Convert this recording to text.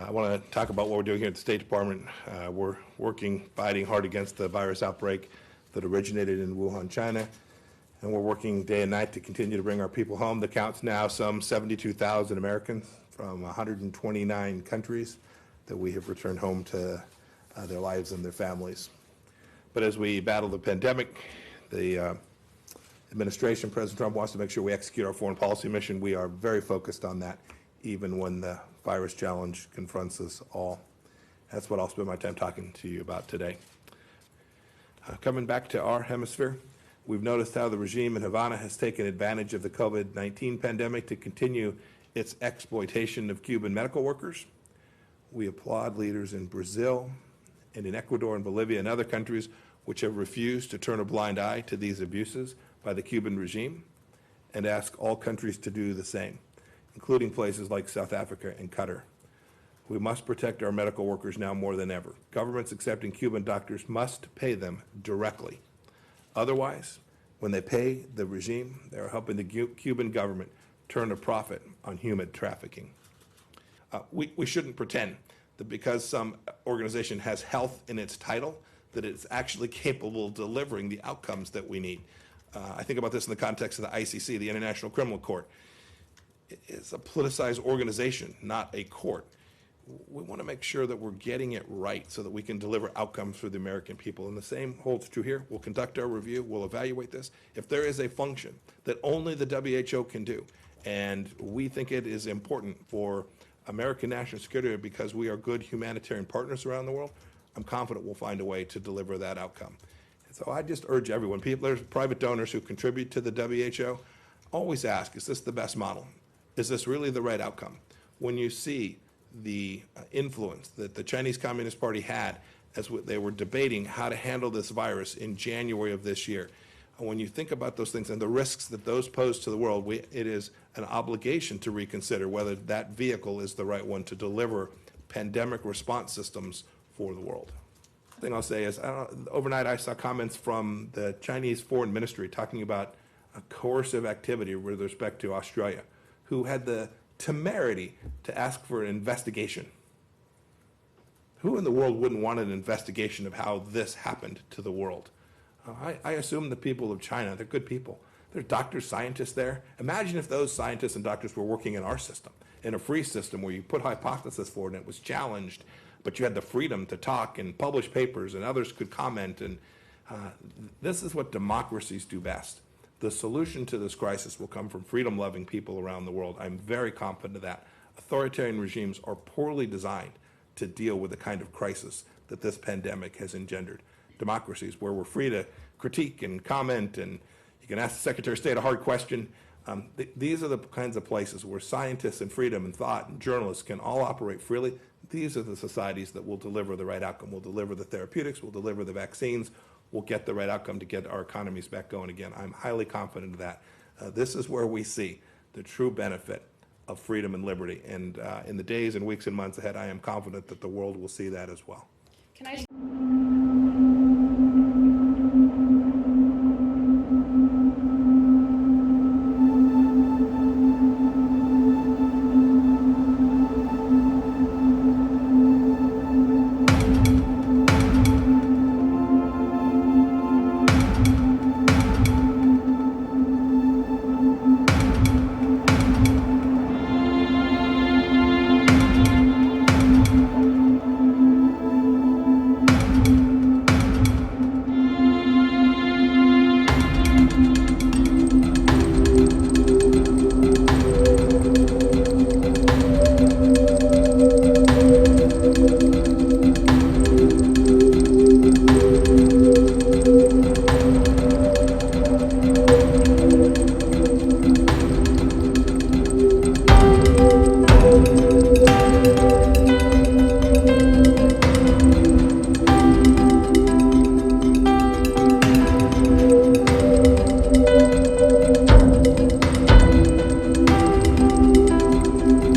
I want to talk about what we're doing here at the State Department. We're fighting hard against the virus outbreak that originated in Wuhan, China, and we're working day and night to continue to bring our people home. The count's now some 72,000 Americans from 129 countries that we have returned home to their lives and their families. But as we battle the pandemic, the administration, President Trump, wants to make sure we execute our foreign policy mission. We are very focused on that, even when the virus challenge confronts us all. That's what I'll spend my time talking to you about today. Coming back to our hemisphere, we've noticed how the regime in Havana has taken advantage of the COVID-19 pandemic to continue its exploitation of Cuban medical workers. We applaud leaders in Brazil and in Ecuador and Bolivia and other countries which have refused to turn a blind eye to these abuses by the Cuban regime, and ask all countries to do the same, including places like South Africa and Qatar. We must protect our medical workers now more than ever. Governments accepting Cuban doctors must pay them directly. Otherwise, when they pay the regime, they are helping the Cuban government turn a profit on human trafficking. We shouldn't pretend that because some organization has health in its title, that it's actually capable of delivering the outcomes that we need. I think about this in the context of the ICC, the International Criminal Court. It's a politicized organization, not a court. We want to make sure that we're getting it right so that we can deliver outcomes for the American people. And the same holds true here. We'll conduct our review. We'll evaluate this. If there is a function that only the WHO can do, and we think it is important for American national security because we are good humanitarian partners around the world, I'm confident we'll find a way to deliver that outcome. And so I just urge everyone, there's private donors who contribute to the WHO, always ask, is this the best model? Is this really the right outcome? When you see the influence that the Chinese Communist Party had as they were debating how to handle this virus in January of this year, and when you think about those things and the risks that those pose to the world, it is an obligation to reconsider whether that vehicle is the right one to deliver pandemic response systems for the world. The thing I'll say is, overnight I saw comments from the Chinese Foreign Ministry talking about a coercive activity with respect to Australia, who had the temerity to ask for an investigation. Who in the world wouldn't want an investigation of how this happened to the world? I assume the people of China, they're good people. There's doctors, scientists there. Imagine if those scientists and doctors were working in our system, in a free system where you put hypothesis forward and it was challenged, but you had the freedom to talk and publish papers and others could comment. And this is what democracies do best. The solution to this crisis will come from freedom-loving people around the world. I'm very confident of that. Authoritarian regimes are poorly designed to deal with the kind of crisis that this pandemic has engendered. Democracies where we're free to critique and comment, and you can ask the Secretary of State a hard question. These are the kinds of places where scientists and freedom and thought and journalists can all operate freely. These are the societies that will deliver the right outcome. Will deliver the therapeutics, will deliver the vaccines, will get the right outcome to get our economies back going again. I'm highly confident of that. This is where we see the true benefit of freedom and liberty. And in the days and weeks and months ahead, I am confident that the world will see that as well. Can I